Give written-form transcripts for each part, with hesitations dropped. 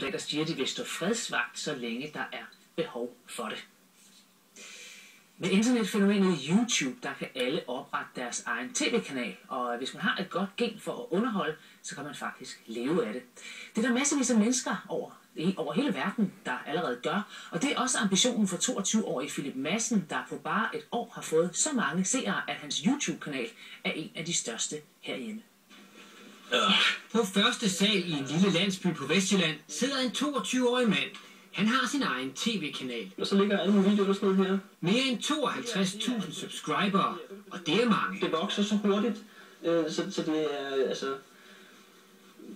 Der siger, de vil stå fredsvagt, så længe der er behov for det. Med internetfænomenet YouTube, der kan alle oprette deres egen tv-kanal, og hvis man har et godt gen for at underholde, så kan man faktisk leve af det. Det er der masservis af mennesker over hele verden, der allerede gør, og det er også ambitionen for 22-årige Philip Madsen, der på bare et år har fået så mange seere, at hans YouTube-kanal er en af de største herhjemme. På første sal i en lille landsby på Vestjylland sidder en 22-årig mand. Han har sin egen tv-kanal. Og så ligger alle videoer der sådan her. Mere end 52.000 subscribere, og det er mange. Det vokser så hurtigt, så det er altså...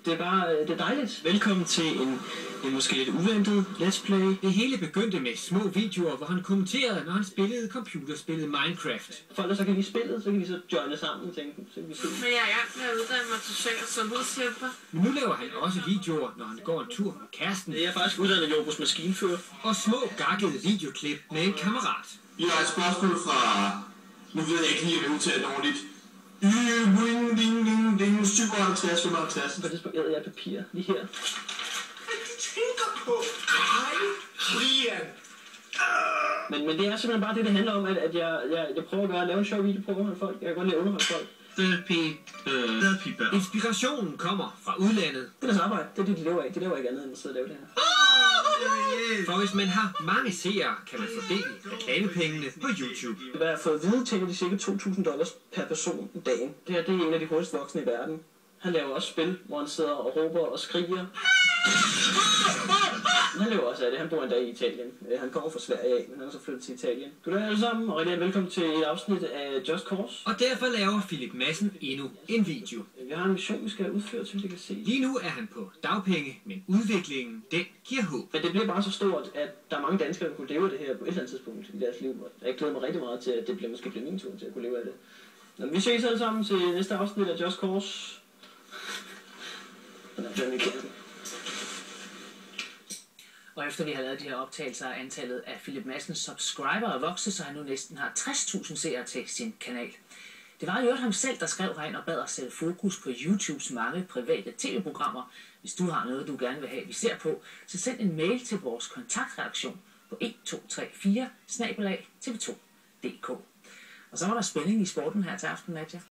Det er dejligt. Velkommen til en måske lidt uventet let's play. Det hele begyndte med små videoer, hvor han kommenterede, når han spillede computerspillet Minecraft. Folk der så kan lide spillet, så kan de så joine sammen, tænke. Så kan vi se. Men jeg er i gang med at uddanne mig til social- og sundhedshjælper. Men nu laver han også videoer, når han går en tur med kæresten. Det er faktisk uddannet Jobos maskinfører. Og små gakkede videoklip med en kammerat. Jeg har et spørgsmål fra... Nu ved jeg ikke lige, at jeg udtaler det ordentligt. 57, 55. På det tidspunkt æder jeg papir lige her. Hvad du tænker på? Brian! Men det er simpelthen bare det handler om, at jeg prøver at lave en sjov video, prøver at underholde folk. Jeg kan godt lide at underholde folk. Inspirationen kommer fra udlandet. Det er deres arbejde. Det er det, de lever af. De lever ikke andet end at sidde og lave det her. For hvis man har mange seere, kan man fordele reklamepengene på YouTube. Hvad jeg har fået at vide, tjener de cirka $2.000 per person i dagen. Det her det er en af de hurtigst voksne i verden. Han laver også spil, hvor han sidder og råber og skriger. Han lever også af det. Han bor en dag i Italien. Han kommer fra Sverige af, men han er så flyttet til Italien. Goddag alle sammen, og rigtig velkommen til et afsnit af Just Cause. Og derfor laver Philip Madsen endnu en video. Vi har en mission, vi skal udføre, som I kan se. Lige nu er han på dagpenge, men udviklingen, den giver håb. Men det bliver bare så stort, at der er mange danskere, der kunne leve af det her på et eller andet tidspunkt i deres liv. Jeg glæder mig rigtig meget til, at det måske bliver min tur til at kunne leve af det. Nå, vi ses alle sammen til næste afsnit af Just Cause. Og efter vi har lavet de her optagelser, er antallet af Philip Madsens subscribere vokset, så han nu næsten har 60.000 seere til sin kanal. Det var jo ham selv, der skrev herind og bad os sætte fokus på YouTubes mange private tv-programmer. Hvis du har noget, du gerne vil have, vi ser på, så send en mail til vores kontaktreaktion på 1234 @tv2.dk. Og så var der spænding i sporten her til aften, Nadja.